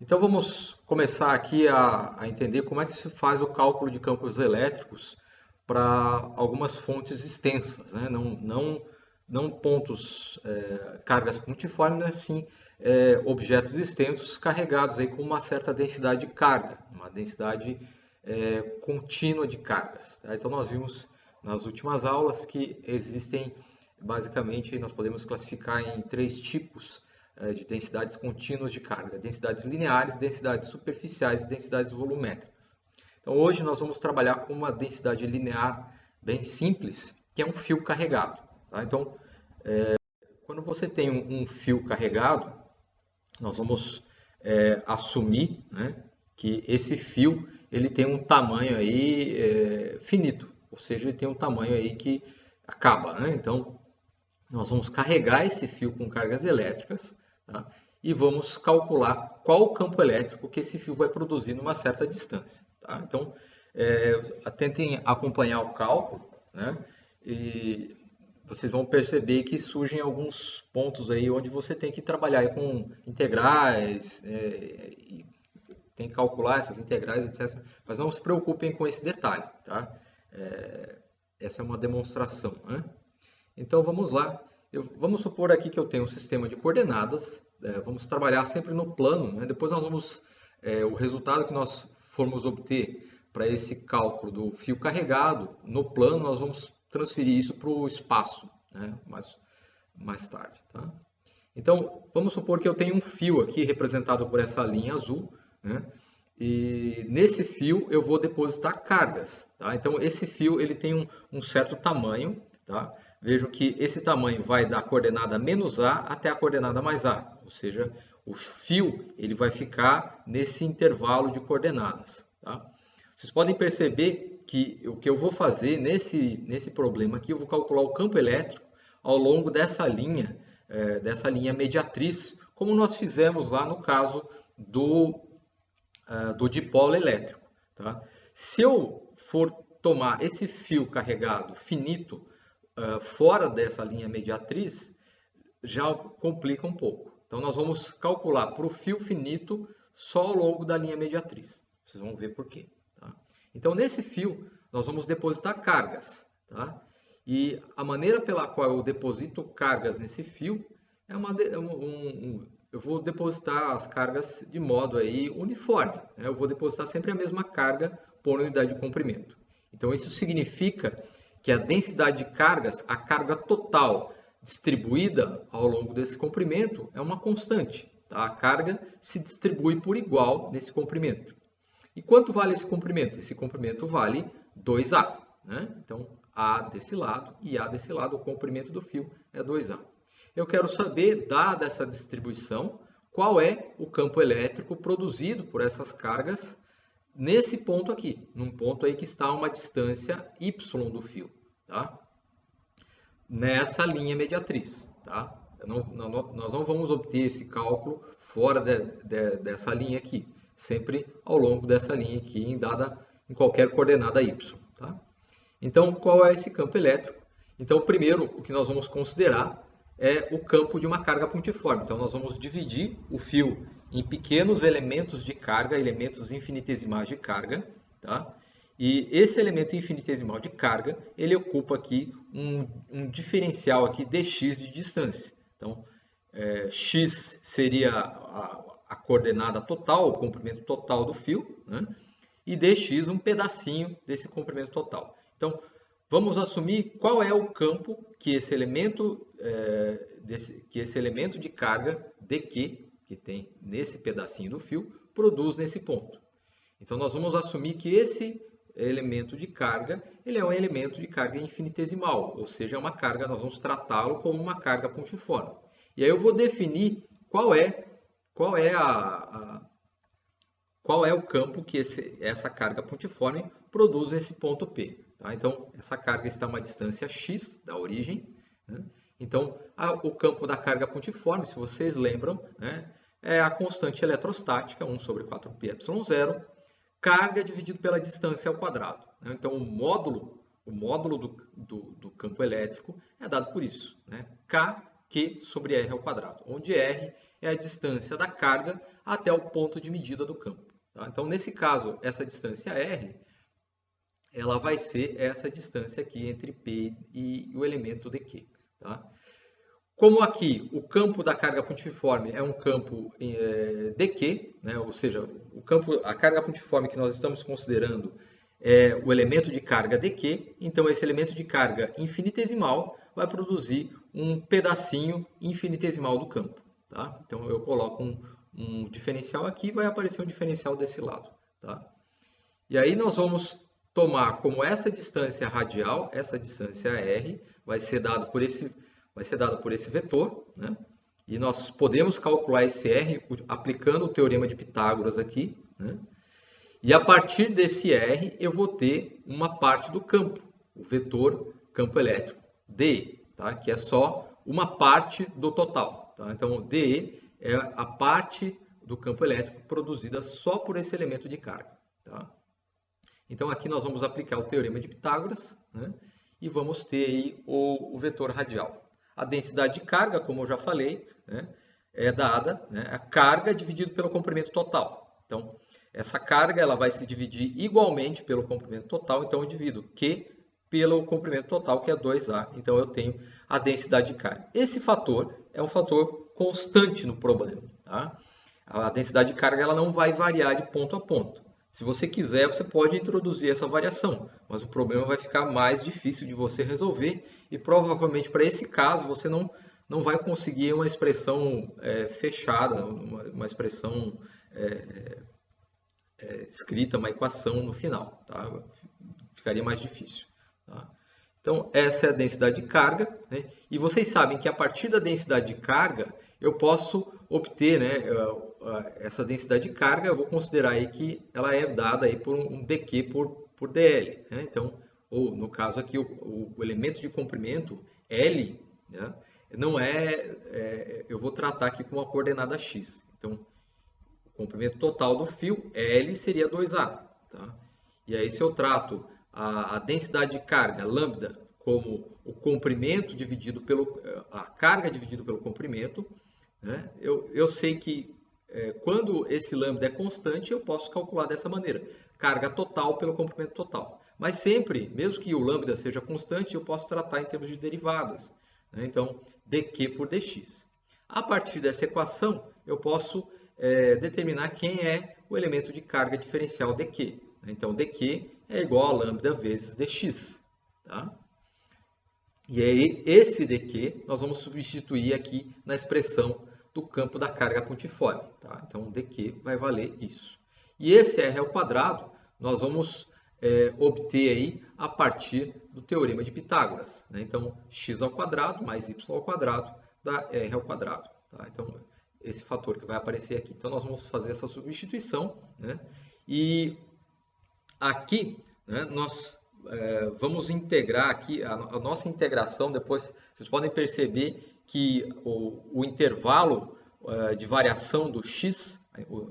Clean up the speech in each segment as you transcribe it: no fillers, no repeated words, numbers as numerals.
Então vamos começar aqui a entender como é que se faz o cálculo de campos elétricos para algumas fontes extensas, né? Não pontos, cargas pontiformes, mas sim objetos extensos carregados aí com uma certa densidade de carga, uma densidade contínua de cargas. Tá? Então nós vimos nas últimas aulas que existem, basicamente, nós podemos classificar em três tipos de densidades contínuas de carga: densidades lineares, densidades superficiais e densidades volumétricas. Então hoje nós vamos trabalhar com uma densidade linear bem simples, que é um fio carregado. Tá? Então, quando você tem um fio carregado, nós vamos assumir, né, que esse fio ele tem um tamanho aí finito, ou seja, ele tem um tamanho aí que acaba, né? Então, nós vamos carregar esse fio com cargas elétricas, tá? E vamos calcular qual o campo elétrico que esse fio vai produzir numa certa distância. Tá? Então, tentem acompanhar o cálculo, né? E vocês vão perceber que surgem alguns pontos aí onde você tem que trabalhar aí com integrais, e tem que calcular essas integrais, etc. Mas não se preocupem com esse detalhe, tá? Essa é uma demonstração, né? Então vamos lá. Vamos supor aqui que eu tenho um sistema de coordenadas. Vamos trabalhar sempre no plano, né? Depois nós vamos, o resultado que nós formos obter para esse cálculo do fio carregado no plano, nós vamos transferir isso para o espaço, né? Mais tarde. Tá? Então vamos supor que eu tenho um fio aqui representado por essa linha azul, né? E nesse fio eu vou depositar cargas. Tá? Então esse fio ele tem um certo tamanho. Tá? Vejo que esse tamanho vai da coordenada menos A até a coordenada mais A. Ou seja, o fio ele vai ficar nesse intervalo de coordenadas. Tá? Vocês podem perceber que o que eu vou fazer nesse problema aqui, eu vou calcular o campo elétrico ao longo dessa linha mediatriz, como nós fizemos lá no caso do dipolo elétrico. Tá? Se eu for tomar esse fio carregado finito fora dessa linha mediatriz, já complica um pouco. Então nós vamos calcular para o fio finito só ao longo da linha mediatriz. Vocês vão ver por quê. Tá? Então nesse fio nós vamos depositar cargas. Tá? E a maneira pela qual eu deposito cargas nesse fio é eu vou depositar as cargas de modo aí uniforme. Né? Eu vou depositar sempre a mesma carga por unidade de comprimento. Então isso significa que a densidade de cargas, a carga total distribuída ao longo desse comprimento, é uma constante. Tá? A carga se distribui por igual nesse comprimento. E quanto vale esse comprimento? Esse comprimento vale 2A. Né? Então, A desse lado e A desse lado, o comprimento do fio é 2A. Eu quero saber, dada essa distribuição, qual é o campo elétrico produzido por essas cargas nesse ponto aqui, num ponto aí que está a uma distância y do fio, tá? Nessa linha mediatriz, tá? Nós não vamos obter esse cálculo fora dessa linha aqui, sempre ao longo dessa linha aqui, em qualquer coordenada y, tá? Então, qual é esse campo elétrico? Então, primeiro, o que nós vamos considerar é o campo de uma carga pontiforme. Então, nós vamos dividir o fio em pequenos elementos de carga, elementos infinitesimais de carga, tá? E esse elemento infinitesimal de carga, ele ocupa aqui um diferencial aqui dx de distância. Então, x seria a coordenada total, o comprimento total do fio, né? E dx um pedacinho desse comprimento total. Então, vamos assumir qual é o campo que esse elemento de carga dq, que tem nesse pedacinho do fio, produz nesse ponto. Então, nós vamos assumir que esse elemento de carga, ele é um elemento de carga infinitesimal, ou seja, é uma carga, nós vamos tratá-lo como uma carga pontiforme. E aí eu vou definir qual é o campo que essa carga pontiforme produz nesse ponto P. Tá? Então, essa carga está a uma distância x da origem. Né? Então, o campo da carga pontiforme, se vocês lembram, né, é a constante eletrostática, 1 sobre 4πε0, carga dividido pela distância ao quadrado. Né? Então, o módulo do campo elétrico é dado por isso. Né? K, Q sobre R ao quadrado, onde R é a distância da carga até o ponto de medida do campo. Tá? Então, nesse caso, essa distância R, ela vai ser essa distância aqui entre P e o elemento dq. Tá? Como aqui o campo da carga pontiforme é um campo dq, né? Ou seja, a carga pontiforme que nós estamos considerando é o elemento de carga dq, então esse elemento de carga infinitesimal vai produzir um pedacinho infinitesimal do campo. Tá? Então eu coloco um diferencial aqui e vai aparecer um diferencial desse lado. Tá? E aí nós vamos tomar como essa distância radial, essa distância r, vai ser dado por esse vetor, né? E nós podemos calcular esse r aplicando o teorema de Pitágoras aqui, né? E a partir desse r eu vou ter uma parte do campo, o vetor campo elétrico DE, tá? Que é só uma parte do total. Tá? Então, DE é a parte do campo elétrico produzida só por esse elemento de carga. Tá? Então, aqui nós vamos aplicar o teorema de Pitágoras, né? E vamos ter aí o vetor radial. A densidade de carga, como eu já falei, né, é dada, né, a carga dividido pelo comprimento total. Então, essa carga ela vai se dividir igualmente pelo comprimento total, então eu divido Q pelo comprimento total, que é 2A. Então, eu tenho a densidade de carga. Esse fator é um fator constante no problema. Tá? A densidade de carga ela não vai variar de ponto a ponto. Se você quiser, você pode introduzir essa variação, mas o problema vai ficar mais difícil de você resolver e provavelmente para esse caso você não vai conseguir uma expressão fechada, uma expressão escrita, uma equação no final. Tá? Ficaria mais difícil. Tá? Então, essa é a densidade de carga, né? E vocês sabem que a partir da densidade de carga eu posso obter, né, essa densidade de carga, eu vou considerar aí que ela é dada aí por um dq por dl. Né? Então, ou no caso aqui, o elemento de comprimento L, né, não eu vou tratar aqui com uma coordenada x. Então, o comprimento total do fio, L, seria 2A. Tá? E aí, se eu trato a densidade de carga, lambda, como o comprimento dividido a carga dividido pelo comprimento, né? Eu sei que quando esse lambda é constante, eu posso calcular dessa maneira. Carga total pelo comprimento total. Mas sempre, mesmo que o lambda seja constante, eu posso tratar em termos de derivadas. Né? Então, dq por dx. A partir dessa equação, eu posso determinar quem é o elemento de carga diferencial dq. Então, dq é igual a lambda vezes dx. Tá? E aí, esse dq nós vamos substituir aqui na expressão do campo da carga pontiforme. Tá? Então, dq vai valer isso. E esse r ao quadrado nós vamos obter aí a partir do teorema de Pitágoras. Né? Então, x ao quadrado mais y ao quadrado dá r ao quadrado. Tá? Então, esse fator que vai aparecer aqui. Então, nós vamos fazer essa substituição. Né? E aqui, né, nós vamos integrar aqui, a nossa integração, depois vocês podem perceber que o intervalo de variação do x,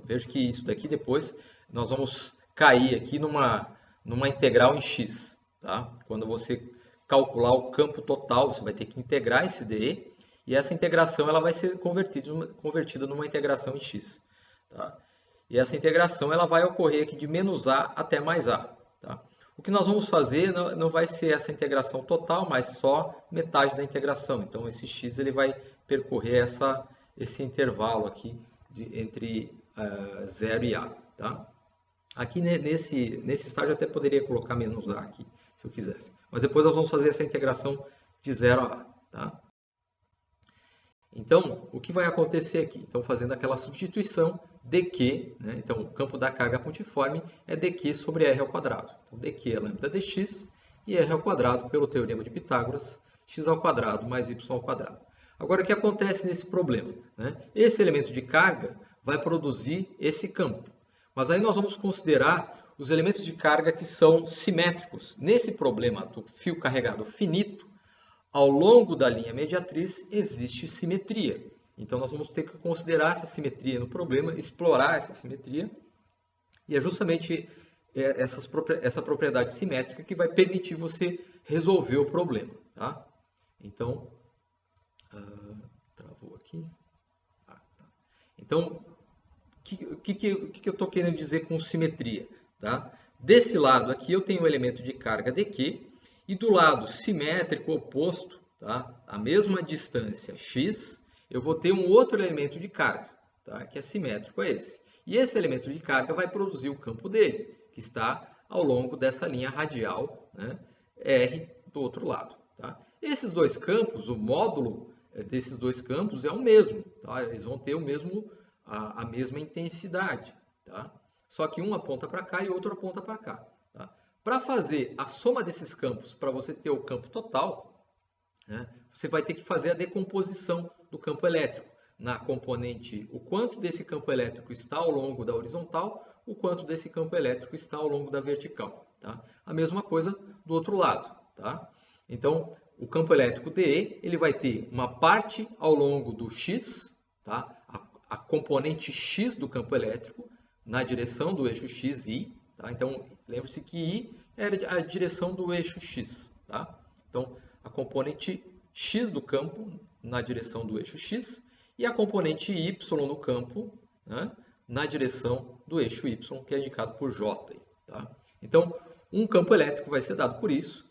vejo que isso daqui depois, nós vamos cair aqui numa integral em x. Tá? Quando você calcular o campo total, você vai ter que integrar esse dE, e essa integração ela vai ser convertida numa integração em x. Tá? E essa integração ela vai ocorrer aqui de menos a até mais a. Tá? O que nós vamos fazer não vai ser essa integração total, mas só metade da integração. Então, esse x ele vai percorrer esse intervalo aqui entre 0 e a. Tá? Aqui nesse estágio eu até poderia colocar menos a aqui, se eu quisesse. Mas depois nós vamos fazer essa integração de 0 a a. Tá? Então, o que vai acontecer aqui? Então, fazendo aquela substituição, dq, né? Então, o campo da carga pontiforme é dq sobre r ao quadrado. Então, dq é lambda dx e r ao quadrado, pelo teorema de Pitágoras, x ao quadrado mais y ao quadrado. Agora, o que acontece nesse problema? Né? Esse elemento de carga vai produzir esse campo. Mas aí nós vamos considerar os elementos de carga que são simétricos. Nesse problema do fio carregado finito, ao longo da linha mediatriz existe simetria. Então, nós vamos ter que considerar essa simetria no problema, explorar essa simetria. E é justamente essa propriedade simétrica que vai permitir você resolver o problema. Tá? Então, travou aqui. Tá. Então, o que eu estou querendo dizer com simetria? Tá? Desse lado aqui eu tenho o elemento de carga dQ, e do lado simétrico oposto, tá? A mesma distância x, eu vou ter um outro elemento de carga, tá? Que é simétrico a esse. E esse elemento de carga vai produzir o campo dele, que está ao longo dessa linha radial, né, R do outro lado. Tá? Esses dois campos, o módulo desses dois campos é o mesmo. Tá? Eles vão ter a mesma intensidade. Tá? Só que um aponta para cá e outro aponta para cá. Tá? Para fazer a soma desses campos, para você ter o campo total, né, você vai ter que fazer a decomposição do campo elétrico na componente, o quanto desse campo elétrico está ao longo da horizontal, o quanto desse campo elétrico está ao longo da vertical. Tá? A mesma coisa do outro lado. Tá? Então, o campo elétrico DE ele vai ter uma parte ao longo do X, tá? A componente X do campo elétrico, na direção do eixo XY. Tá? Então, lembre-se que I é a direção do eixo X. Tá? Então, a componente X do campo na direção do eixo X e a componente Y no campo, né, na direção do eixo Y, que é indicado por J. Tá? Então, um campo elétrico vai ser dado por isso,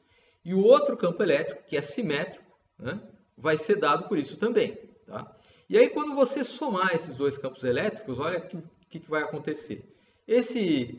e o outro campo elétrico, que é simétrico, né, vai ser dado por isso também. Tá? E aí, quando você somar esses dois campos elétricos, olha o que vai acontecer.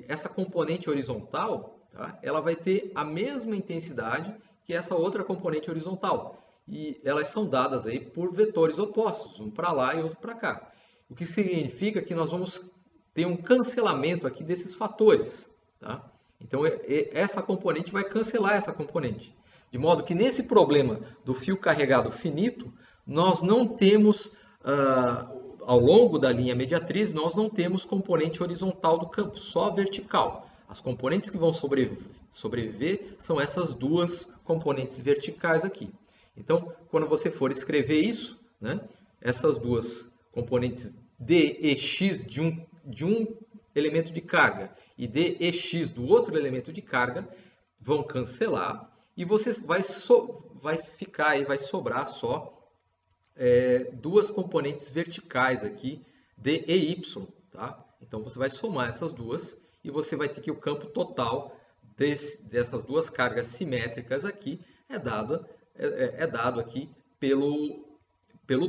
Essa componente horizontal, tá, ela vai ter a mesma intensidade que essa outra componente horizontal. E elas são dadas aí por vetores opostos, um para lá e outro para cá. O que significa que nós vamos ter um cancelamento aqui desses fatores. Tá? Então, essa componente vai cancelar essa componente. De modo que nesse problema do fio carregado finito, nós não temos, ao longo da linha mediatriz, nós não temos componente horizontal do campo, só vertical. As componentes que vão sobreviver são essas duas componentes verticais aqui. Então, quando você for escrever isso, né, essas duas componentes DEx de um elemento de carga e DEx do outro elemento de carga vão cancelar e você vai ficar aí, vai sobrar só duas componentes verticais aqui, DEy. Tá? Então, você vai somar essas duas e você vai ter que o campo total dessas duas cargas simétricas aqui é dado aqui pelo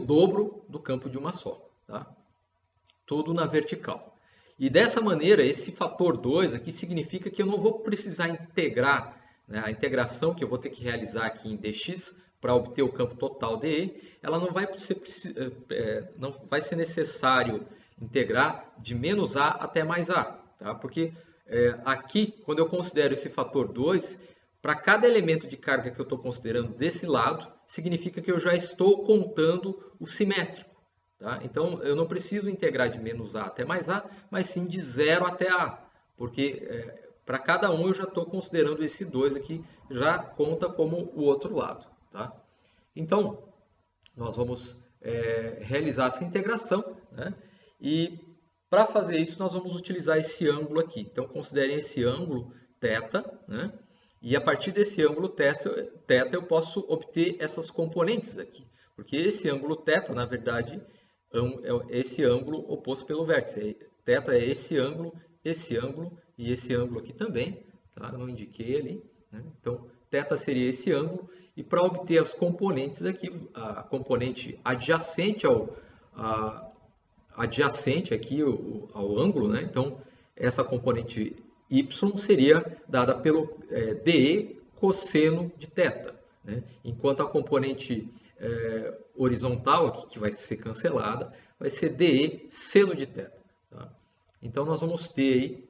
dobro do campo de uma só. Tá? Tudo na vertical. E dessa maneira, esse fator 2 aqui significa que eu não vou precisar integrar, né, a integração que eu vou ter que realizar aqui em dx para obter o campo total dE, ela não vai ser necessário integrar de menos a até mais a. Tá? Porque aqui, quando eu considero esse fator 2, para cada elemento de carga que eu estou considerando desse lado, significa que eu já estou contando o simétrico. Tá? Então, eu não preciso integrar de menos a até mais a, mas sim de 0 até a. Porque para cada um eu já estou considerando esse 2 aqui, já conta como o outro lado. Tá? Então, nós vamos realizar essa integração, né? E para fazer isso, nós vamos utilizar esse ângulo aqui. Então, considerem esse ângulo θ, né? E a partir desse ângulo θ eu posso obter essas componentes aqui. Porque esse ângulo θ, na verdade, é esse ângulo oposto pelo vértice. Θ é esse ângulo e esse ângulo aqui também. Tá? Eu não indiquei ali. Né? Então, θ seria esse ângulo. E para obter as componentes aqui, a componente adjacente aqui ao ângulo, né? Então, essa componente y seria dada pelo dE cosseno de θ, né? Enquanto a componente horizontal, aqui, que vai ser cancelada, vai ser dE seno de θ. Tá? Então, nós vamos ter aí,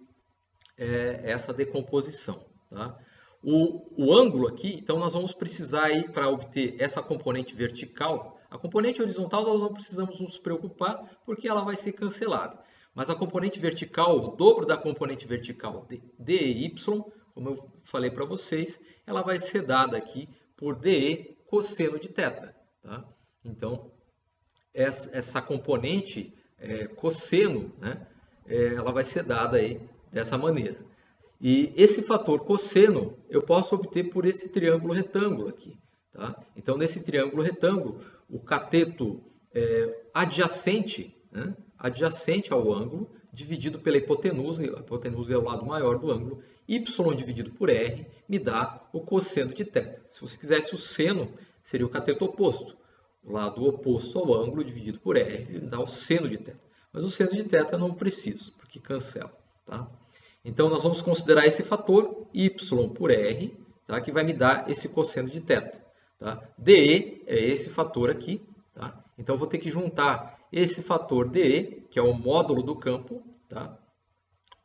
essa decomposição. Tá? O ângulo aqui, então, nós vamos precisar aí, para obter essa componente vertical. A componente horizontal nós não precisamos nos preocupar, porque ela vai ser cancelada. Mas a componente vertical, o dobro da componente vertical dEy, como eu falei para vocês, ela vai ser dada aqui por dE cosseno de θ. Tá? Então, essa componente cosseno, né, ela vai ser dada aí dessa maneira. E esse fator cosseno eu posso obter por esse triângulo retângulo aqui. Tá? Então, nesse triângulo retângulo, o cateto adjacente, né, adjacente ao ângulo, dividido pela hipotenusa, a hipotenusa é o lado maior do ângulo, y dividido por r me dá o cosseno de θ. Se você quisesse o seno, seria o cateto oposto. O lado oposto ao ângulo dividido por r me dá o seno de θ. Mas o seno de θ eu não preciso, porque cancela. Tá? Então, nós vamos considerar esse fator y por r, tá? Que vai me dar esse cosseno de θ. Tá? dE é esse fator aqui. Tá? Então, eu vou ter que juntar esse fator dE, que é o módulo do campo, tá?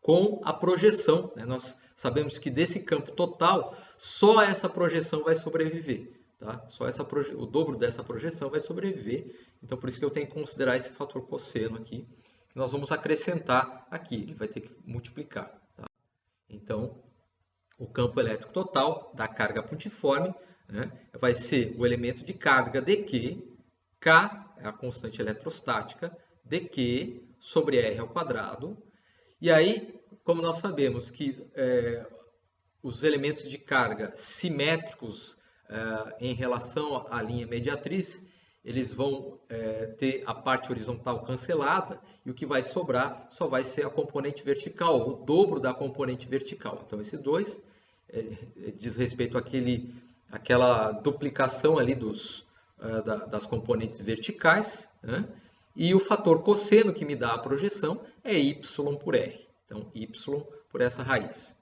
Com a projeção. Né? Nós sabemos que desse campo total, só essa projeção vai sobreviver. Tá? Só o dobro dessa projeção vai sobreviver. Então, por isso que eu tenho que considerar esse fator cosseno aqui, que nós vamos acrescentar aqui. Ele vai ter que multiplicar. Tá? Então, o campo elétrico total da carga pontiforme, né, vai ser o elemento de carga dQ, K é a constante eletrostática, dQ sobre R ao quadrado. E aí, como nós sabemos que os elementos de carga simétricos em relação à linha mediatriz, eles vão ter a parte horizontal cancelada e o que vai sobrar só vai ser a componente vertical, o dobro da componente vertical. Então, esse 2 diz respeito àquela duplicação ali das componentes verticais, né? E o fator cosseno que me dá a projeção é y por r. Então, y por essa raiz.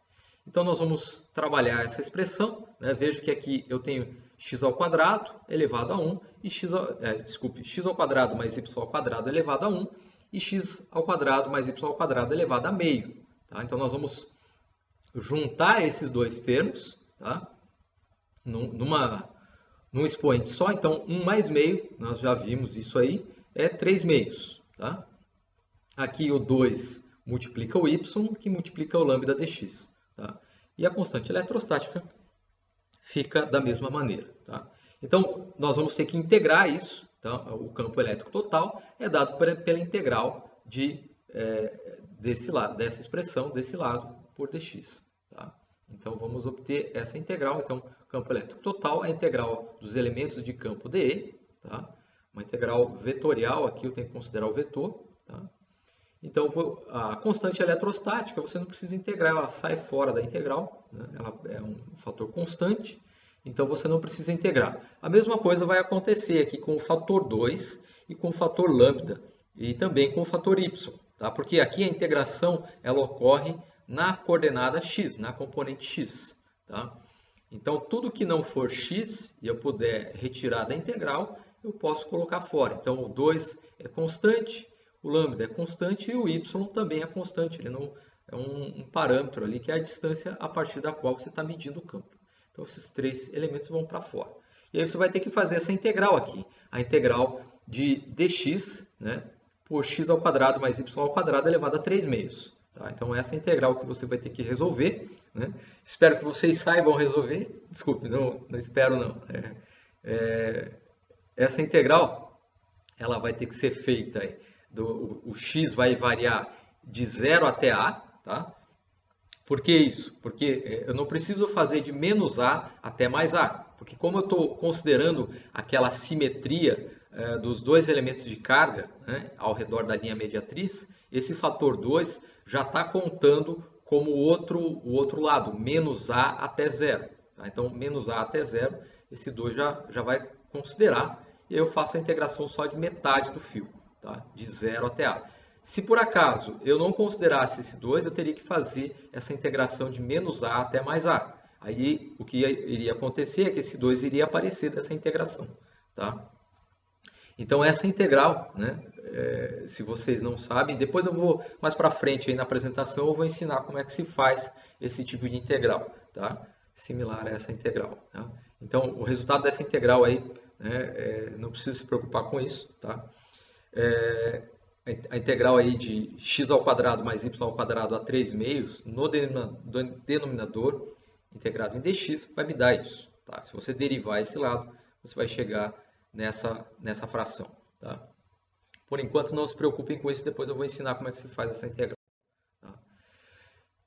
Então, nós vamos trabalhar essa expressão. Né? Vejo que aqui eu tenho x ao quadrado elevado a 1, e x ao quadrado mais y ao quadrado elevado a 1, e x ao quadrado mais y ao quadrado elevado a meio. Tá? Então, nós vamos juntar esses dois termos, tá? Num expoente só. Então, 1 mais meio, nós já vimos isso aí, é 3 meios. Tá? Aqui o 2 multiplica o y, que multiplica o lambda dx. Tá? E a constante eletrostática fica da mesma maneira. Tá? Então, nós vamos ter que integrar isso. Tá? O campo elétrico total é dado pela integral dessa expressão, desse lado, por dx. Tá? Então, vamos obter essa integral. Então, campo elétrico total é a integral dos elementos de campo dE. Tá? Uma integral vetorial, aqui eu tenho que considerar o vetor. Tá? Então, a constante eletrostática, você não precisa integrar, ela sai fora da integral. Né? Ela é um fator constante, então você não precisa integrar. A mesma coisa vai acontecer aqui com o fator 2 e com o fator lambda, e também com o fator y. Tá? Porque aqui a integração ela ocorre na coordenada x, na componente x. Tá? Então, tudo que não for x e eu puder retirar da integral, eu posso colocar fora. Então, o 2 é constante, o lambda é constante e o y também é constante. Ele não é um parâmetro ali, que é a distância a partir da qual você está medindo o campo. Então, esses três elementos vão para fora. E aí você vai ter que fazer essa integral aqui. A integral de dx, né, por x ao quadrado mais y ao quadrado elevado a 3 meios. Tá? Então, essa é a integral que você vai ter que resolver. Né? Espero que vocês saibam resolver. Desculpe, não espero não. Essa integral ela vai ter que ser feita, o x vai variar de 0 até a. Tá? Por que isso? Porque eu não preciso fazer de menos a até mais a. Porque como eu estou considerando aquela simetria dos dois elementos de carga, né, ao redor da linha mediatriz, esse fator 2 já está contando como o outro lado, menos a até 0. Tá? Então, menos a até 0, esse 2 já vai considerar. E aí eu faço a integração só de metade do fio, tá? De 0 até a. Se por acaso eu não considerasse esse 2, eu teria que fazer essa integração de menos a até mais a. Aí o que iria acontecer é que esse 2 iria aparecer dessa integração. Tá? Então essa integral, né, se vocês não sabem, depois eu vou, mais para frente aí na apresentação, eu vou ensinar como é que se faz esse tipo de integral. Tá? Similar a essa integral. Tá? Então o resultado dessa integral aí, né, não precisa se preocupar com isso. Tá? A integral aí de x ao quadrado mais y ao quadrado a 3 meios no denominador integrado em dx vai me dar isso. Tá? Se você derivar esse lado, você vai chegar nessa fração. Tá? Por enquanto, não se preocupem com isso, depois eu vou ensinar como é que se faz essa integral. Tá?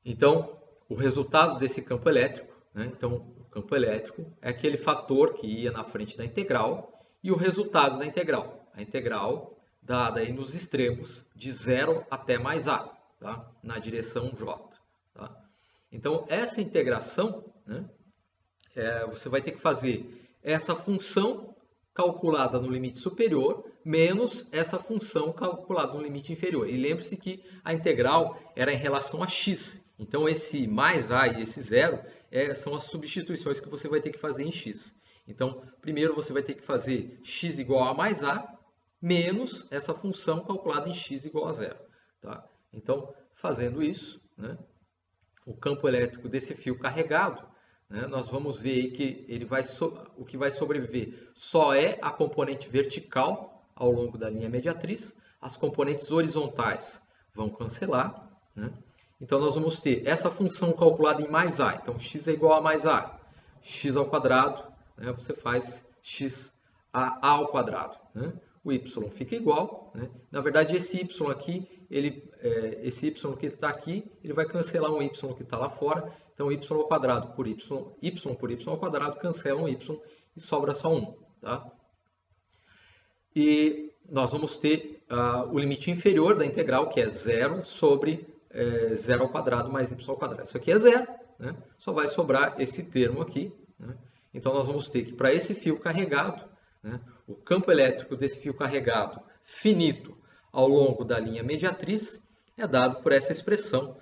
Então, o resultado desse campo elétrico, né? Então, o campo elétrico é aquele fator que ia na frente da integral e o resultado da integral. A integral dada aí nos extremos de 0 até mais A, tá? Na direção J. Tá? Então, essa integração, né, você vai ter que fazer essa função calculada no limite superior menos essa função calculada no limite inferior. E lembre-se que a integral era em relação a x. Então, esse mais a e esse zero são as substituições que você vai ter que fazer em x. Então, primeiro você vai ter que fazer x igual a mais a menos essa função calculada em x igual a zero. Tá? Então, fazendo isso, né, o campo elétrico desse fio carregado, né, nós vamos ver aí que o que vai sobreviver só é a componente vertical ao longo da linha mediatriz, as componentes horizontais vão cancelar, né? Então nós vamos ter essa função calculada em mais a, então x é igual a mais a, x ao quadrado, né, você faz x a ao quadrado, né? O y fica igual, né? Na verdade esse y aqui, esse y que está aqui, ele vai cancelar um y que está lá fora, então y ao quadrado por y por y ao quadrado cancela um y e sobra só 1. Tá? E nós vamos ter o limite inferior da integral, que é 0 sobre 0 ao quadrado mais y ao quadrado. Isso aqui é 0, né? Só vai sobrar esse termo aqui. Né? Então nós vamos ter que, para esse fio carregado, né, o campo elétrico desse fio carregado finito ao longo da linha mediatriz é dado por essa expressão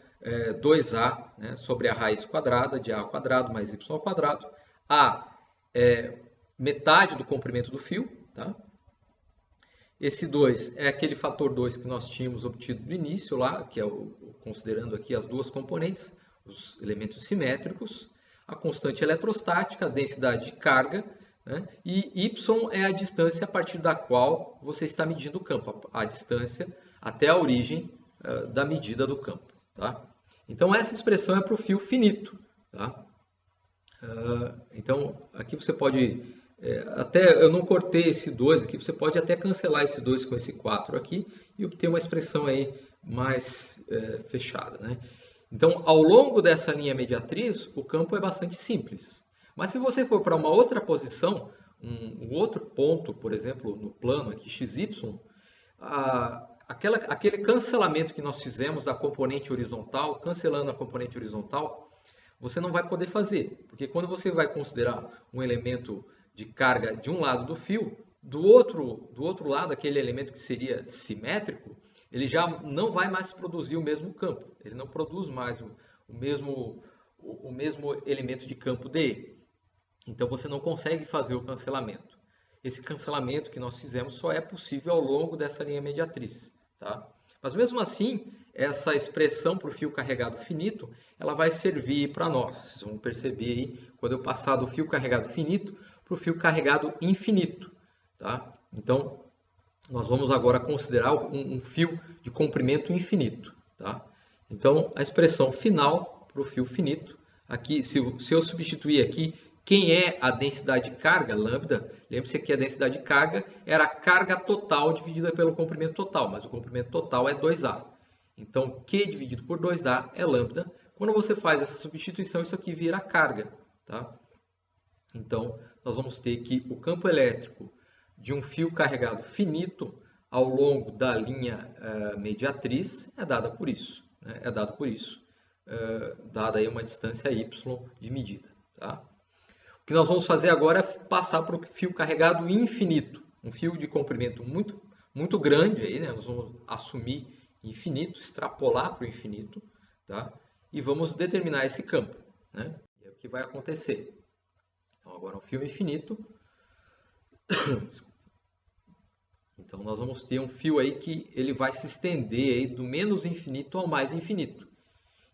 2a, né, sobre a raiz quadrada de a ao quadrado mais y ao quadrado. A é metade do comprimento do fio. Tá? Esse 2 é aquele fator 2 que nós tínhamos obtido no início, lá, que é considerando aqui as duas componentes, os elementos simétricos, a constante eletrostática, a densidade de carga, né? E y é a distância a partir da qual você está medindo o campo, a distância até a origem da medida do campo. Tá? Então, essa expressão é para o fio finito. Tá? Então, aqui você pode, eu não cortei esse 2 aqui, você pode até cancelar esse 2 com esse 4 aqui e obter uma expressão aí mais fechada. Né? Então, ao longo dessa linha mediatriz, o campo é bastante simples. Mas se você for para uma outra posição, um outro ponto, por exemplo, no plano aqui, xy, aquele cancelamento que nós fizemos da componente horizontal, cancelando a componente horizontal, você não vai poder fazer. Porque quando você vai considerar um elemento de carga de um lado do fio, do outro lado, aquele elemento que seria simétrico, ele já não vai mais produzir o mesmo campo. Ele não produz mais o mesmo elemento de campo dele. Então você não consegue fazer o cancelamento. Esse cancelamento que nós fizemos só é possível ao longo dessa linha mediatriz. Tá? Mas mesmo assim, essa expressão para o fio carregado finito, ela vai servir para nós. Vocês vão perceber aí, quando eu passar do fio carregado finito para o fio carregado infinito. Tá? Então, nós vamos agora considerar um fio de comprimento infinito. Tá? Então, a expressão final para o fio finito, aqui, se eu substituir aqui, quem é a densidade de carga, lambda, lembre-se que a densidade de carga era a carga total dividida pelo comprimento total, mas o comprimento total é 2A. Então, Q dividido por 2A é lambda. Quando você faz essa substituição, isso aqui vira carga. Tá? Então, nós vamos ter que o campo elétrico de um fio carregado finito ao longo da linha mediatriz é dada por isso. Né? É dado por isso, dada aí uma distância y de medida. Tá? O que nós vamos fazer agora é passar para o fio carregado infinito, um fio de comprimento muito, muito grande, aí, né? Nós vamos assumir infinito, extrapolar para o infinito, tá? E vamos determinar esse campo. Né? É o que vai acontecer. Então, agora um fio infinito. Então, nós vamos ter um fio aí que ele vai se estender aí do menos infinito ao mais infinito.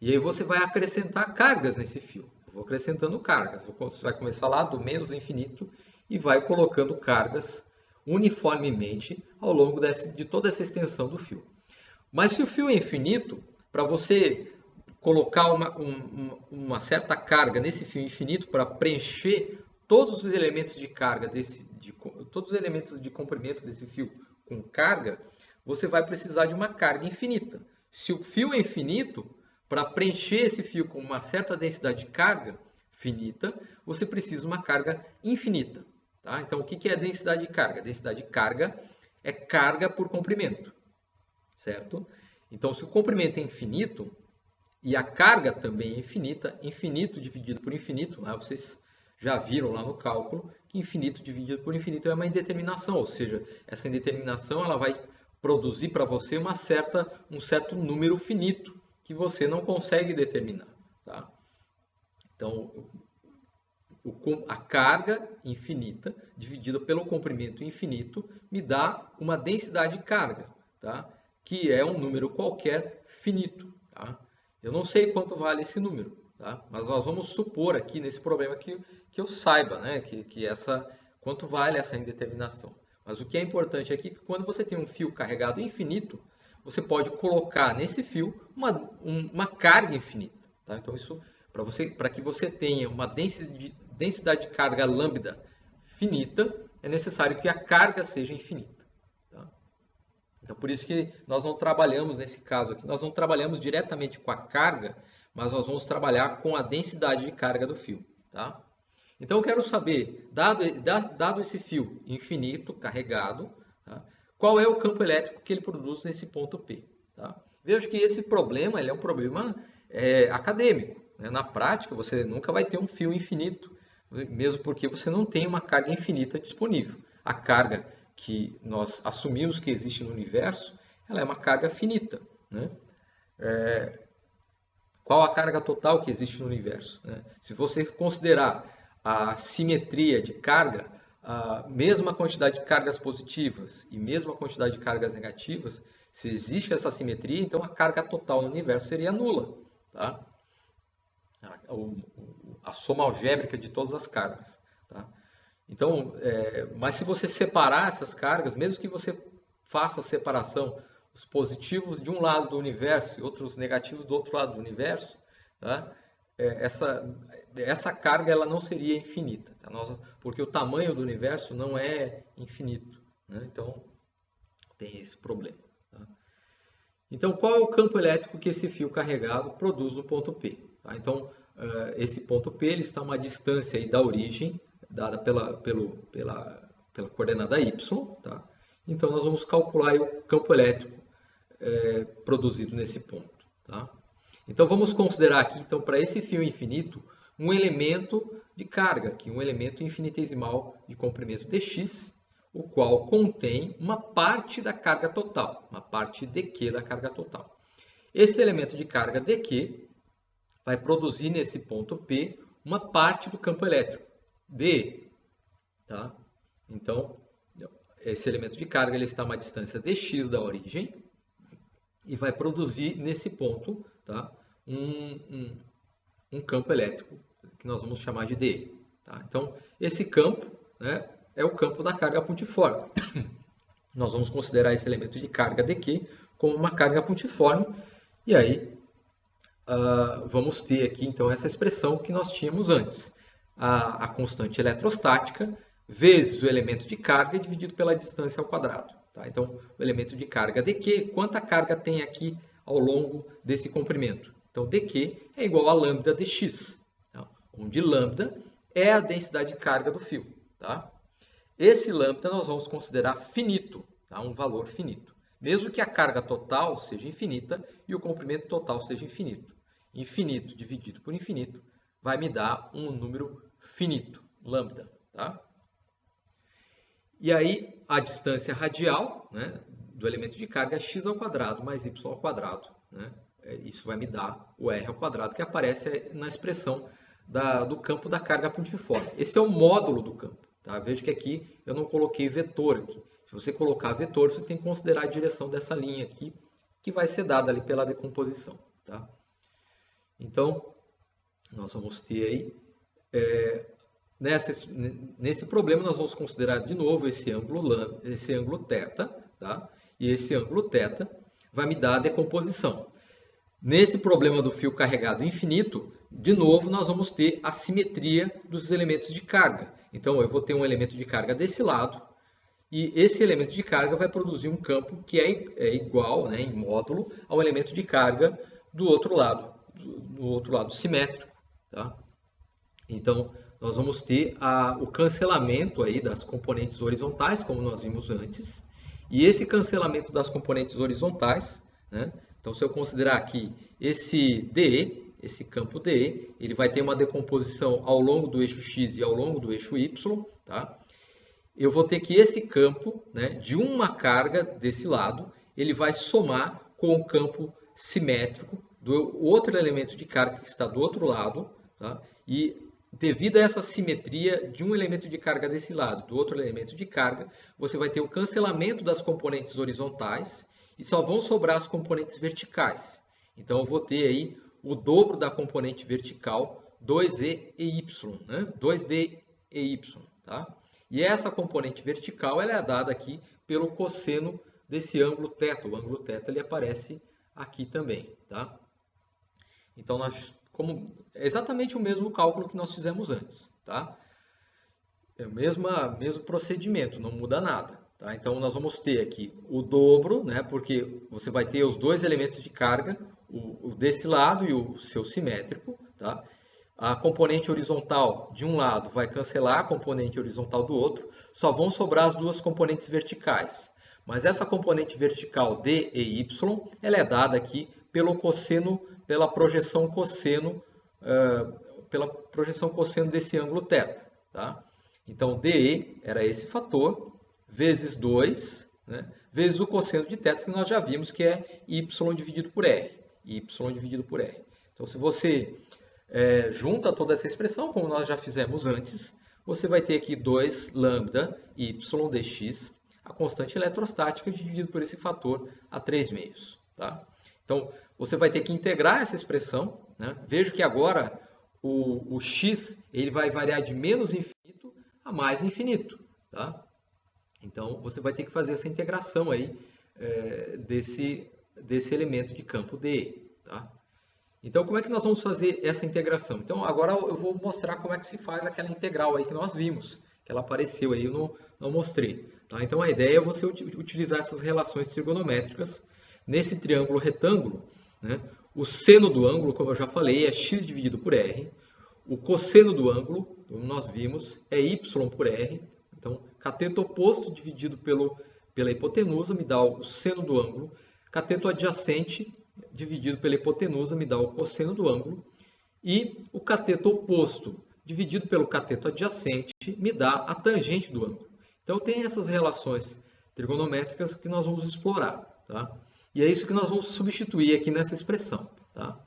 E aí você vai acrescentar cargas nesse fio. Eu vou acrescentando cargas. Você vai começar lá do menos infinito e vai colocando cargas uniformemente ao longo de toda essa extensão do fio. Mas se o fio é infinito, para você colocar uma certa carga nesse fio infinito para preencher todos os elementos de carga, todos os elementos de comprimento desse fio com carga, você vai precisar de uma carga infinita. Se o fio é infinito, para preencher esse fio com uma certa densidade de carga finita, você precisa de uma carga infinita. Tá? Então, o que é a densidade de carga? A densidade de carga é carga por comprimento, certo? Então, se o comprimento é infinito e a carga também é infinita, infinito dividido por infinito, né? Vocês já viram lá no cálculo que infinito dividido por infinito é uma indeterminação, ou seja, essa indeterminação ela vai produzir para você um certo número finito que você não consegue determinar. Tá? Então, a carga infinita dividida pelo comprimento infinito me dá uma densidade de carga, tá? Que é um número qualquer finito. Tá? Eu não sei quanto vale esse número, tá? Mas nós vamos supor aqui nesse problema que eu saiba, né? Quanto vale essa indeterminação. Mas o que é importante aqui é que quando você tem um fio carregado infinito, você pode colocar nesse fio uma carga infinita. Tá? Então, isso para que você tenha uma densidade de carga lambda finita, é necessário que a carga seja infinita. Tá? Então, por isso que nós não trabalhamos nesse caso aqui, nós não trabalhamos diretamente com a carga, mas nós vamos trabalhar com a densidade de carga do fio. Tá? Então, eu quero saber, dado esse fio infinito, carregado, tá? Qual é o campo elétrico que ele produz nesse ponto P. Tá? Vejo que esse problema ele é um problema acadêmico. Né? Na prática, você nunca vai ter um fio infinito, mesmo porque você não tem uma carga infinita disponível. A carga que nós assumimos que existe no universo, ela é uma carga finita. Né? Qual a carga total que existe no universo? Né? Se você considerar a simetria de carga, a mesma quantidade de cargas positivas e mesma quantidade de cargas negativas, se existe essa simetria, então a carga total no universo seria nula. Tá? A soma algébrica de todas as cargas. Tá? Então, mas se você separar essas cargas, mesmo que você faça a separação, os positivos de um lado do universo e outros negativos do outro lado do universo, tá? Essa carga ela não seria infinita, tá? Porque o tamanho do universo não é infinito. Né? Então, tem esse problema. Tá? Então, qual é o campo elétrico que esse fio carregado produz no ponto P? Tá? Então, esse ponto P ele está a uma distância aí da origem, dada pela coordenada y. Tá? Então, nós vamos calcular aí o campo elétrico produzido nesse ponto. Tá? Então, vamos considerar aqui, então, para esse fio infinito, um elemento de carga, aqui, um elemento infinitesimal de comprimento dx, o qual contém uma parte da carga total, uma parte dq da carga total. Esse elemento de carga dq vai produzir nesse ponto P uma parte do campo elétrico, D. Tá? Então, esse elemento de carga ele está a uma distância dx da origem e vai produzir nesse ponto, tá, um campo elétrico que nós vamos chamar de D. Tá? Então, esse campo, né, é o campo da carga pontiforme. Nós vamos considerar esse elemento de carga dq como uma carga pontiforme e aí vamos ter aqui então essa expressão que nós tínhamos antes. A constante eletrostática vezes o elemento de carga dividido pela distância ao quadrado. Tá? Então, o elemento de carga dq, quanta carga tem aqui ao longo desse comprimento? Então, dq é igual a lambda dx, tá? Onde lambda é a densidade de carga do fio. Tá? Esse lambda nós vamos considerar finito, tá? Um valor finito. Mesmo que a carga total seja infinita e o comprimento total seja infinito. Infinito dividido por infinito vai me dar um número finito, lambda. Tá? E aí, a distância radial, né, do elemento de carga é x ao quadrado mais y ao quadrado. Né? Isso vai me dar o r ao quadrado, que aparece na expressão do campo da carga pontiforme. Esse é o módulo do campo. Tá? Veja que aqui eu não coloquei vetor. Aqui. Se você colocar vetor, você tem que considerar a direção dessa linha aqui, que vai ser dada ali pela decomposição. Tá? Então, nós vamos ter aí... Nesse problema, nós vamos considerar de novo esse ângulo θ, tá? E esse ângulo θ vai me dar a decomposição. Nesse problema do fio carregado infinito, de novo, nós vamos ter a simetria dos elementos de carga. Então, eu vou ter um elemento de carga desse lado, e esse elemento de carga vai produzir um campo que é igual, né, em módulo, ao elemento de carga do outro lado simétrico. Tá? Então, nós vamos ter o cancelamento aí das componentes horizontais, como nós vimos antes, E esse cancelamento das componentes horizontais, né? Então, se eu considerar aqui esse DE, esse campo DE, ele vai ter uma decomposição ao longo do eixo X e ao longo do eixo Y, tá? Eu vou ter que esse campo, né, de uma carga desse lado, ele vai somar com o campo simétrico do outro elemento de carga que está do outro lado, tá? E devido a essa simetria de um elemento de carga desse lado, do outro elemento de carga, você vai ter o cancelamento das componentes horizontais e só vão sobrar as componentes verticais. Então eu vou ter aí o dobro da componente vertical 2e e y, né? 2d e y, tá? E essa componente vertical ela é dada aqui pelo cosseno desse ângulo θ. O ângulo θ ele aparece aqui também, tá? Então, é exatamente o mesmo cálculo que nós fizemos antes, tá? É o mesmo procedimento, não muda nada, tá? Então, nós vamos ter aqui o dobro, né? Porque você vai ter os dois elementos de carga, o desse lado e o seu simétrico, tá? A componente horizontal de um lado vai cancelar a componente horizontal do outro, só vão sobrar as duas componentes verticais. Mas essa componente vertical d e y, ela é dada aqui pelo cosseno, pela projeção cosseno desse ângulo θ, tá? Então, DE era esse fator, vezes 2, né, vezes o cosseno de θ, que nós já vimos que é y dividido por R. Y dividido por R. Então, se você junta toda essa expressão, como nós já fizemos antes, você vai ter aqui 2 lambda y dx, a constante eletrostática, dividido por esse fator a 3 meios. Tá? Então, você vai ter que integrar essa expressão, né? Veja que agora o x ele vai variar de menos infinito a mais infinito. Tá? Então, você vai ter que fazer essa integração aí, desse elemento de campo DE. Tá? Então, como é que nós vamos fazer essa integração? Então, agora eu vou mostrar como é que se faz aquela integral aí que nós vimos, que ela apareceu aí, eu não mostrei. Tá? Então, a ideia é você utilizar essas relações trigonométricas nesse triângulo retângulo, né? O seno do ângulo, como eu já falei, é x dividido por r. O cosseno do ângulo, como nós vimos, é y por r. Então, cateto oposto dividido pela hipotenusa me dá o seno do ângulo. Cateto adjacente dividido pela hipotenusa me dá o cosseno do ângulo. E o cateto oposto dividido pelo cateto adjacente me dá a tangente do ângulo. Então, tem essas relações trigonométricas que nós vamos explorar. Tá? E é isso que nós vamos substituir aqui nessa expressão. Tá?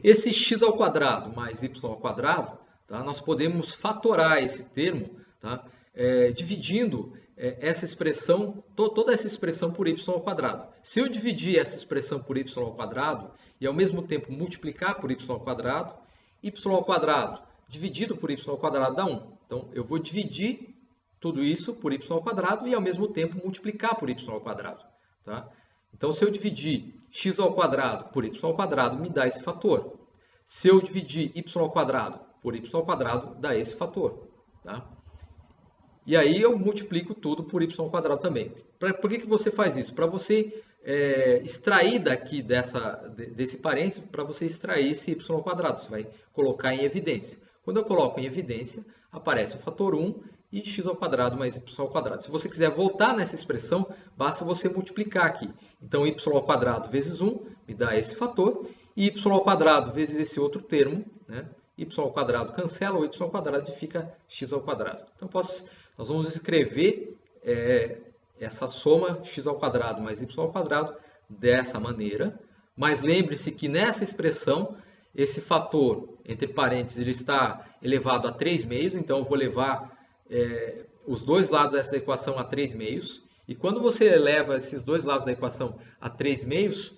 Esse x ao quadrado mais y ao quadrado, tá? Nós podemos fatorar esse termo, tá? Dividindo essa expressão, toda essa expressão por y ao quadrado. Se eu dividir essa expressão por y ao quadrado e ao mesmo tempo multiplicar por y ao quadrado dividido por y ao quadrado dá 1. Então, eu vou dividir tudo isso por y ao quadrado e ao mesmo tempo multiplicar por y ao quadrado. Tá? Então, se eu dividir x ao quadrado por y ao quadrado, me dá esse fator. Se eu dividir y ao quadrado por y ao quadrado, dá esse fator. Tá? E aí eu multiplico tudo por y ao quadrado também. Por que você faz isso? Para você extrair daqui desse parênteses, para você extrair esse y ao quadrado. Você vai colocar em evidência. Quando eu coloco em evidência, aparece o fator 1 e x ao quadrado mais y ao quadrado. Se você quiser voltar nessa expressão, basta você multiplicar aqui. Então, y ao quadrado vezes 1 me dá esse fator, e y ao quadrado vezes esse outro termo, né? Y ao quadrado cancela o y ao quadrado e fica x ao quadrado. Então, nós vamos escrever essa soma x ao quadrado mais y ao quadrado dessa maneira. Mas lembre-se que nessa expressão, esse fator, entre parênteses, ele está elevado a 3 meios. Então, eu vou levar os dois lados dessa equação a 3 meios. E quando você eleva esses dois lados da equação a 3 meios,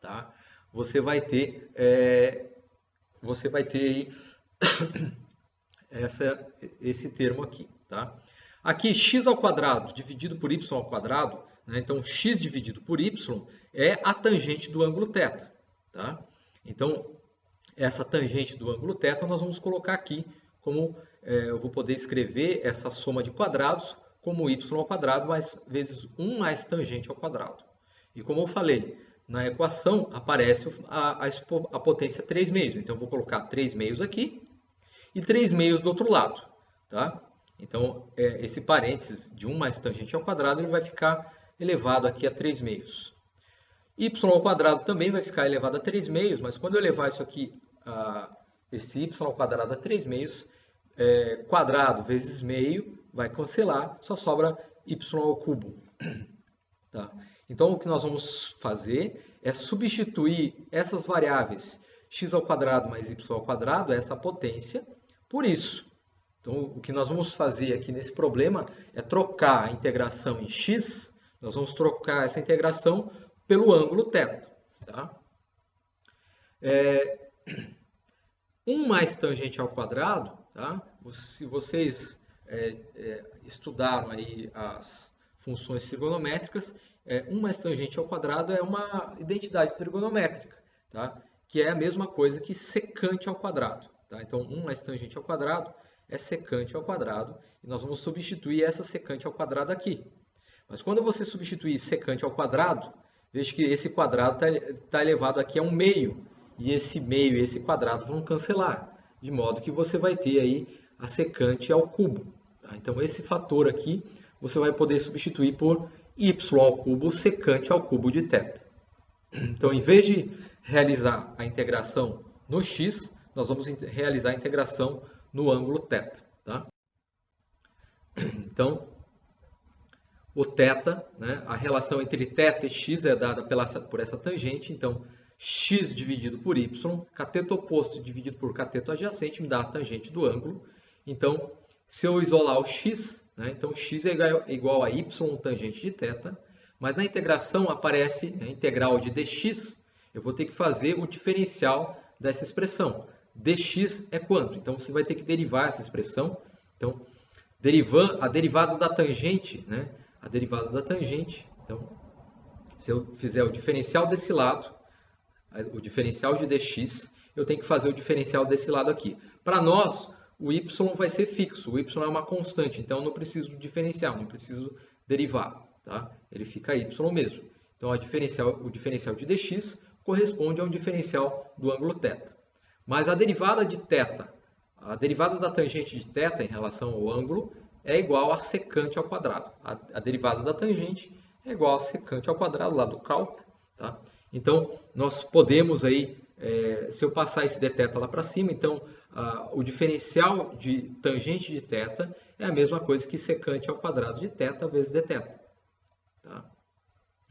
tá? Você vai ter aí esse termo aqui. Tá? Aqui, x ao quadrado dividido por y ao quadrado, né? Então, x dividido por y é a tangente do ângulo θ. Tá? Então, essa tangente do ângulo θ nós vamos colocar aqui como... eu vou poder escrever essa soma de quadrados como y ao quadrado vezes 1 mais tangente ao quadrado. E como eu falei, na equação aparece a potência 3 meios. Então, eu vou colocar 3 meios aqui e 3 meios do outro lado. Tá? Então, esse parênteses de 1 mais tangente ao quadrado ele vai ficar elevado aqui a 3 meios. Y ao quadrado também vai ficar elevado a 3 meios, mas quando eu levar isso aqui, esse y ao quadrado a 3 meios, quadrado vezes meio vai cancelar, só sobra y ao cubo. Tá? Então, o que nós vamos fazer é substituir essas variáveis x ao quadrado mais y ao quadrado, essa potência, por isso. Então, o que nós vamos fazer aqui nesse problema é trocar a integração em x, nós vamos trocar essa integração pelo ângulo θ. Tá? 1 mais tangente ao quadrado, tá? Se vocês estudaram aí as funções trigonométricas, 1 mais tangente ao quadrado é uma identidade trigonométrica, tá? Que é a mesma coisa que secante ao quadrado. Tá? Então, 1 mais tangente ao quadrado é secante ao quadrado, e nós vamos substituir essa secante ao quadrado aqui. Mas quando você substituir secante ao quadrado, veja que esse quadrado está elevado aqui a 1 meio, e esse meio e esse quadrado vão cancelar, de modo que você vai ter aí a secante ao cubo. Tá? Então, esse fator aqui, você vai poder substituir por y ao cubo secante ao cubo de θ. Então, em vez de realizar a integração no x, nós vamos realizar a integração no ângulo θ. Tá? Então, o θ, né, a relação entre θ e x é dada por essa tangente. Então, x dividido por y, cateto oposto dividido por cateto adjacente, me dá a tangente do ângulo. Então, se eu isolar o x, né, então x é igual a y tangente de θ, mas na integração aparece a integral de dx, eu vou ter que fazer o diferencial dessa expressão. Dx é quanto? Então, você vai ter que derivar essa expressão. Então, a derivada da tangente, né, a derivada da tangente, então, se eu fizer o diferencial desse lado, o diferencial de dx, eu tenho que fazer o diferencial desse lado aqui. Para nós, o y vai ser fixo, o y é uma constante, então eu não preciso diferenciar, não preciso derivar. Tá? Ele fica y mesmo. Então, o diferencial de dx corresponde ao diferencial do ângulo θ. Mas a derivada de θ, a derivada da tangente de θ em relação ao ângulo é igual a secante ao quadrado. A derivada da tangente é igual a secante ao quadrado lá do cálculo. Tá? Então, nós podemos aí, se eu passar esse dθ lá para cima, então o diferencial de tangente de θ é a mesma coisa que secante ao quadrado de θ vezes dθ. Tá?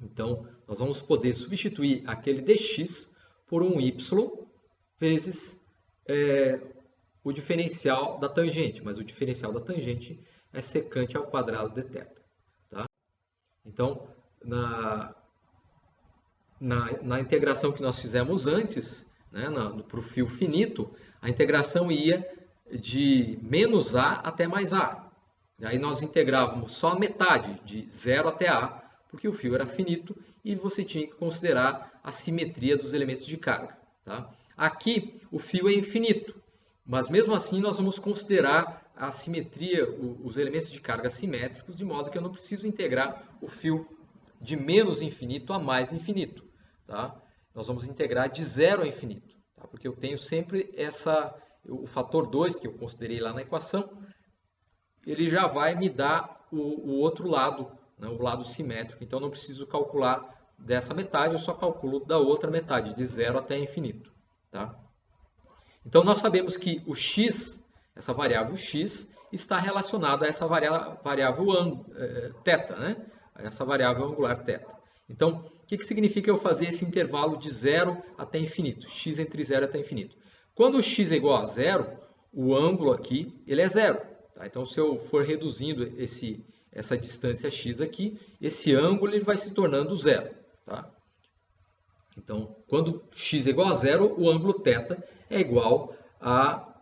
Então, nós vamos poder substituir aquele dx por um y vezes o diferencial da tangente, mas o diferencial da tangente é secante ao quadrado de θ. Tá? Então, na integração que nós fizemos antes, né, para o fio finito, a integração ia de menos a até mais a. Aí nós integrávamos só a metade, de 0 até a, porque o fio era finito e você tinha que considerar a simetria dos elementos de carga. Tá? Aqui o fio é infinito, mas mesmo assim nós vamos considerar a simetria, os elementos de carga simétricos, de modo que eu não preciso integrar o fio de menos infinito a mais infinito. Tá? Nós vamos integrar de 0 a infinito, tá? Porque eu tenho sempre o fator 2 que eu considerei lá na equação, ele já vai me dar o outro lado, né, o lado simétrico. Então, eu não preciso calcular dessa metade, eu só calculo da outra metade, de 0 até infinito. Tá? Então, nós sabemos que o x, essa variável x, está relacionada a essa variável θ, né? Essa variável angular θ. Então, o que significa eu fazer esse intervalo de 0 até infinito? X entre 0 até infinito. Quando o x é igual a 0, o ângulo aqui ele é 0. Tá? Então, se eu for reduzindo essa distância x aqui, esse ângulo ele vai se tornando 0. Tá? Então, quando x é igual a 0, o ângulo θ é igual a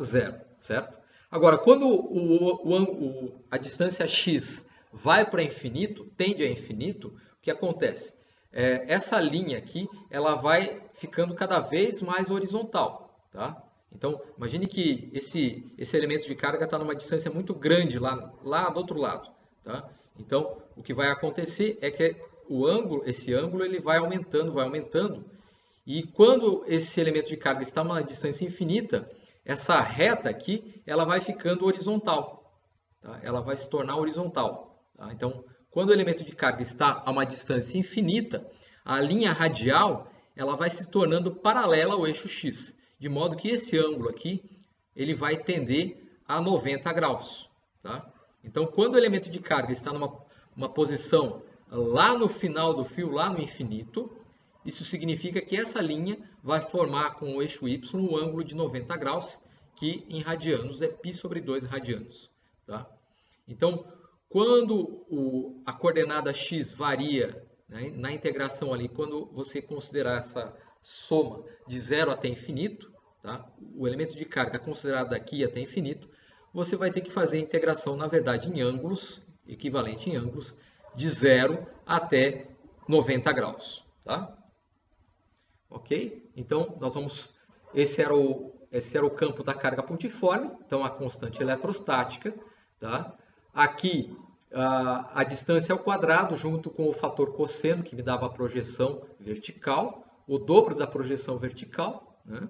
0. Certo? Agora, quando a distância x vai para infinito, tende a infinito, o que acontece? Essa linha aqui, ela vai ficando cada vez mais horizontal. Tá? Então, imagine que esse elemento de carga está numa distância muito grande lá do outro lado. Tá? Então, o que vai acontecer é que esse ângulo ele vai aumentando, e quando esse elemento de carga está numa distância infinita, essa reta aqui, ela vai ficando horizontal, tá? Ela vai se tornar horizontal, tá? Então, quando o elemento de carga está a uma distância infinita, a linha radial ela vai se tornando paralela ao eixo x, de modo que esse ângulo aqui ele vai tender a 90 graus, tá? Então, quando o elemento de carga está numa posição lá no final do fio, lá no infinito, isso significa que essa linha vai formar com o eixo y um ângulo de 90 graus, que em radianos é π sobre 2 radianos, tá? Então, quando a coordenada x varia, né, na integração ali, quando você considerar essa soma de 0 até infinito, tá? O elemento de carga considerado daqui até infinito, você vai ter que fazer a integração, na verdade, em ângulos, equivalente em ângulos, de 0 até 90 graus. Tá? Ok? Então, esse era o campo da carga pontiforme, então a constante eletrostática. Tá? Aqui, a distância ao quadrado, junto com o fator cosseno, que me dava a projeção vertical, o dobro da projeção vertical, né?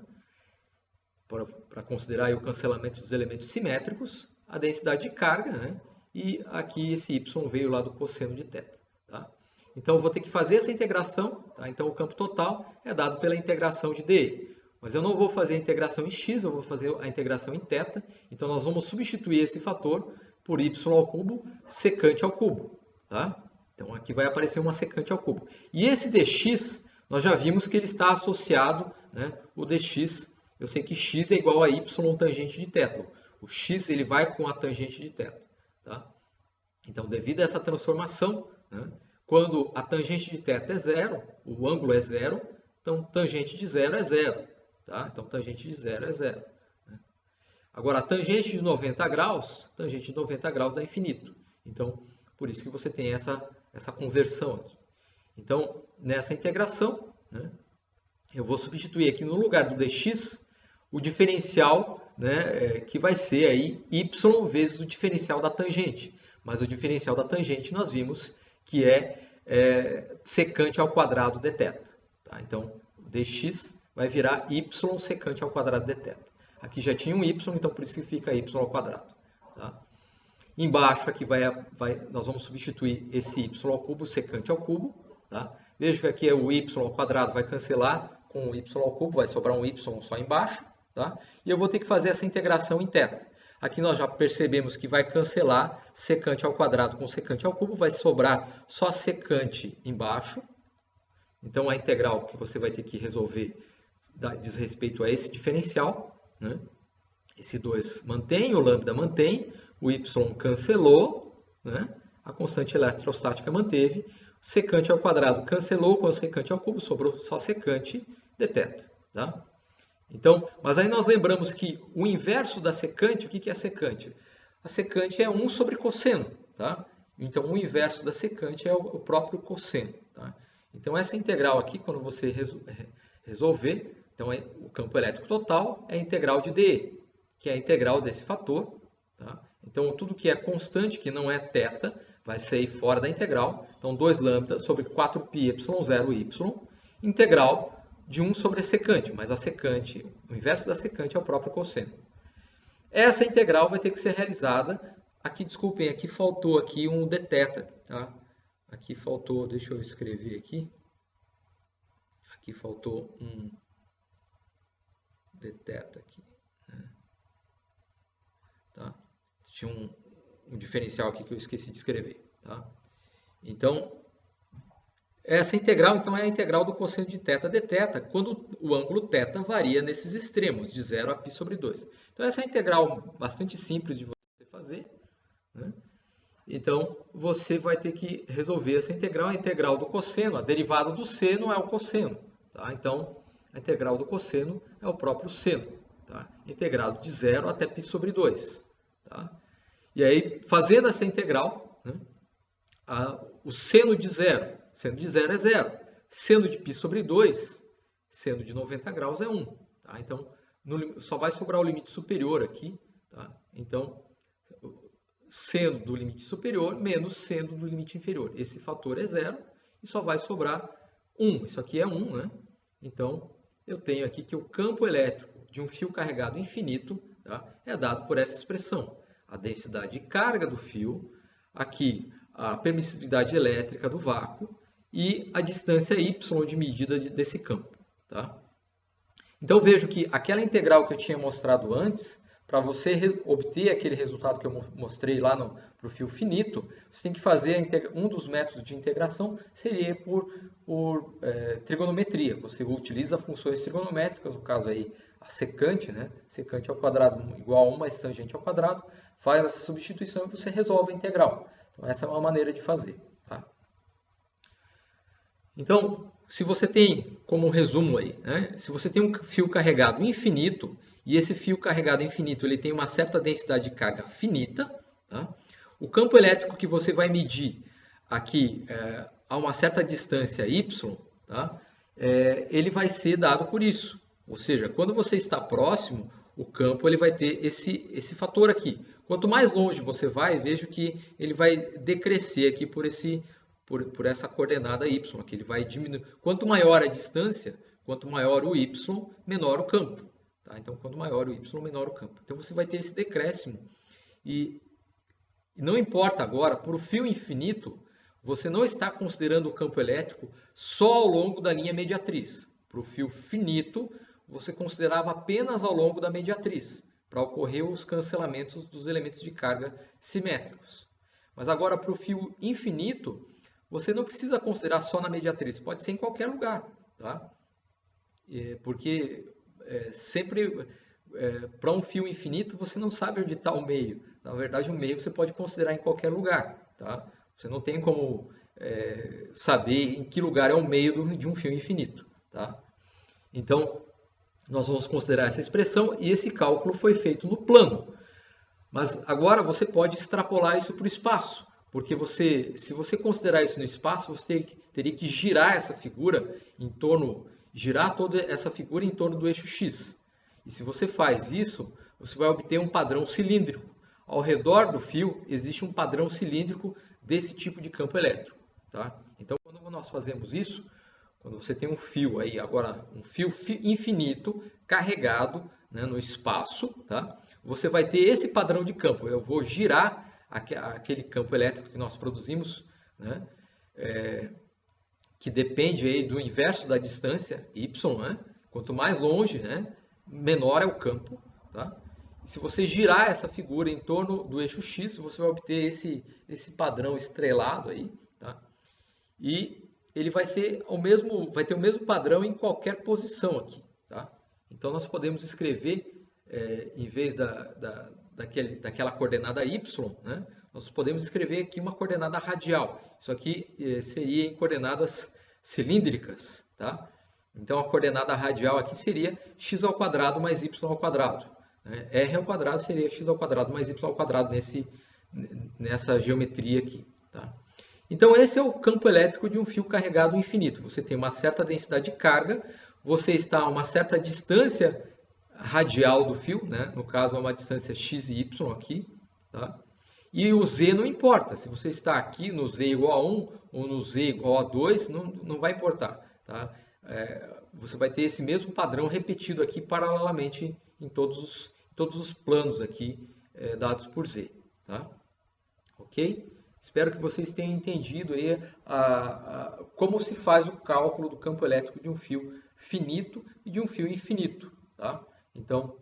Para considerar aí o cancelamento dos elementos simétricos, a densidade de carga, né? E aqui esse y veio lá do cosseno de θ. Tá? Então, eu vou ter que fazer essa integração. Tá? Então, o campo total é dado pela integração de dE. Mas eu não vou fazer a integração em x, eu vou fazer a integração em θ. Então, nós vamos substituir esse fator por y ao cubo secante ao cubo. Tá? Então, aqui vai aparecer uma secante ao cubo. E esse dx, nós já vimos que ele está associado, né? O dx, eu sei que x é igual a y tangente de θ. O x ele vai com a tangente de θ. Tá? Então, devido a essa transformação, né? Quando a tangente de θ é zero, o ângulo é zero, então tangente de zero é zero. Tá? Então, tangente de zero é zero. Né? Agora, a tangente de 90 graus dá infinito. Então, por isso que você tem essa conversão aqui. Então, nessa integração, né, eu vou substituir aqui no lugar do dx o diferencial, né, que vai ser aí y vezes o diferencial da tangente. Mas o diferencial da tangente nós vimos que é secante ao quadrado de θ. Tá? Então, dx vai virar y secante ao quadrado de θ. Aqui já tinha um y, então por isso que fica y ao quadrado. Tá? Embaixo aqui nós vamos substituir esse y ao cubo secante ao cubo. Tá? Veja que aqui é o y ao quadrado, vai cancelar com o y ao cubo, vai sobrar um y só embaixo. Tá? E eu vou ter que fazer essa integração em θ. Aqui nós já percebemos que vai cancelar secante ao quadrado com secante ao cubo, vai sobrar só secante embaixo. Então, a integral que você vai ter que resolver diz respeito a esse diferencial. Né? Esse 2 mantém, o lambda mantém, o y cancelou, né? A constante eletrostática manteve, secante ao quadrado cancelou com o secante ao cubo, sobrou só secante de θ. Tá? Então, mas aí nós lembramos que o inverso da secante, o que é a secante? A secante é 1 sobre cosseno. Tá? Então, o inverso da secante é o próprio cosseno. Tá? Então, essa integral aqui, quando você resolver, então o campo elétrico total é a integral de dE, que é a integral desse fator. Tá? Então, tudo que é constante, que não é θ, vai sair fora da integral. Então, 2 lambda sobre 4πy0y, integral de 1 sobre a secante, mas a secante, o inverso da secante é o próprio cosseno. Essa integral vai ter que ser realizada. Aqui, desculpem, aqui faltou aqui um dθ, tá? Aqui faltou, deixa eu escrever aqui. Aqui faltou um dθ aqui. Né? Tá? Tinha um diferencial aqui que eu esqueci de escrever. Tá? Então, essa integral então, é a integral do cosseno de θ dθ, quando o ângulo θ varia nesses extremos, de 0 a π sobre 2. Então, essa é a integral bastante simples de você fazer. Né? Então, você vai ter que resolver essa integral, a integral do cosseno, a derivada do seno é o cosseno. Tá? Então, a integral do cosseno é o próprio seno, tá? Integrado de 0 até π sobre 2. Tá? E aí, fazendo essa integral, né, o seno de 0 é 0. Seno de π sobre 2, seno de 90 graus é 1. Tá? Então, só vai sobrar o limite superior aqui. Tá? Então, seno do limite superior menos seno do limite inferior. Esse fator é 0 e só vai sobrar 1. Isso aqui é 1, né? Então, eu tenho aqui que o campo elétrico de um fio carregado infinito tá? É dado por essa expressão. A densidade de carga do fio, aqui a permissividade elétrica do vácuo e a distância y de medida desse campo, tá? Então vejo que aquela integral que eu tinha mostrado antes, para você obter aquele resultado que eu mostrei lá para o fio finito, você tem que fazer um dos métodos de integração seria por trigonometria. Você utiliza funções trigonométricas, no caso aí a secante, né? Secante ao quadrado igual a 1 mais tangente ao quadrado, faz essa substituição e você resolve a integral. Então essa é uma maneira de fazer, tá? Então, se você tem, como um resumo aí, né? Se você tem um fio carregado infinito, e esse fio carregado infinito ele tem uma certa densidade de carga finita, tá? O campo elétrico que você vai medir aqui a uma certa distância y, tá? Ele vai ser dado por isso. Ou seja, quando você está próximo, o campo ele vai ter esse fator aqui. Quanto mais longe você vai, vejo que ele vai decrescer aqui por essa coordenada y, que ele vai diminuir. Quanto maior a distância, quanto maior o y, menor o campo. Tá? Então, quanto maior o y, menor o campo. Então, você vai ter esse decréscimo. E não importa agora, por fio infinito, você não está considerando o campo elétrico só ao longo da linha mediatriz. Para o fio finito, você considerava apenas ao longo da mediatriz, para ocorrer os cancelamentos dos elementos de carga simétricos. Mas agora, para o fio infinito, você não precisa considerar só na mediatriz, pode ser em qualquer lugar, tá? Porque sempre, para um fio infinito, você não sabe onde está o meio. Na verdade, o meio você pode considerar em qualquer lugar, tá? Você não tem como saber em que lugar é o meio de um fio infinito, tá? Então, nós vamos considerar essa expressão e esse cálculo foi feito no plano. Mas agora você pode extrapolar isso para o espaço, porque se você considerar isso no espaço, você teria que girar essa figura girar toda essa figura em torno do eixo x. E se você faz isso, você vai obter um padrão cilíndrico. Ao redor do fio existe um padrão cilíndrico desse tipo de campo elétrico, tá? Então, quando nós fazemos isso, quando você tem um fio aí, agora um fio infinito carregado, né, no espaço, tá? Você vai ter esse padrão de campo. Eu vou girar aquele campo elétrico que nós produzimos, né, que depende aí do inverso da distância y, né? Quanto mais longe, né, menor é o campo, tá? E se você girar essa figura em torno do eixo x, você vai obter esse padrão estrelado aí, tá? E ele vai ter o mesmo padrão em qualquer posição aqui, tá? Então nós podemos escrever, em vez daquela coordenada y, né, nós podemos escrever aqui uma coordenada radial. Isso aqui seria em coordenadas cilíndricas, tá? Então a coordenada radial aqui seria x ao quadrado mais y ao quadrado. Né? R ao quadrado seria x ao quadrado mais y ao quadrado nessa geometria aqui, tá? Então esse é o campo elétrico de um fio carregado infinito. Você tem uma certa densidade de carga, você está a uma certa distância radial do fio, né? No caso é uma distância x e y aqui, tá? E o z não importa, se você está aqui no z igual a 1 ou no z igual a 2, não vai importar, tá? Você vai ter esse mesmo padrão repetido aqui paralelamente em todos os planos aqui dados por z, tá? Ok? Espero que vocês tenham entendido aí como se faz o cálculo do campo elétrico de um fio finito e de um fio infinito, tá? Então,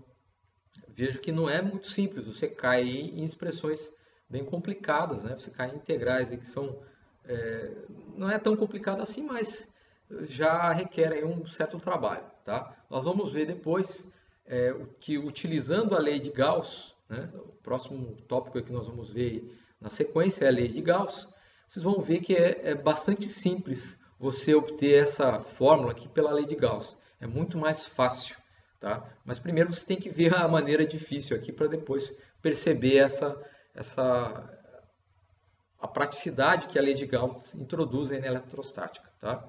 vejo que não é muito simples, você cai em expressões bem complicadas, né? Você cai em integrais aí que são, não é tão complicado assim, mas já requer aí um certo trabalho, tá? Nós vamos ver depois que utilizando a lei de Gauss, né? O próximo tópico que nós vamos ver na sequência é a lei de Gauss. Vocês vão ver que é bastante simples você obter essa fórmula aqui pela lei de Gauss. É muito mais fácil, tá? Mas primeiro você tem que ver a maneira difícil aqui para depois perceber a praticidade que a lei de Gauss introduz na eletrostática, tá?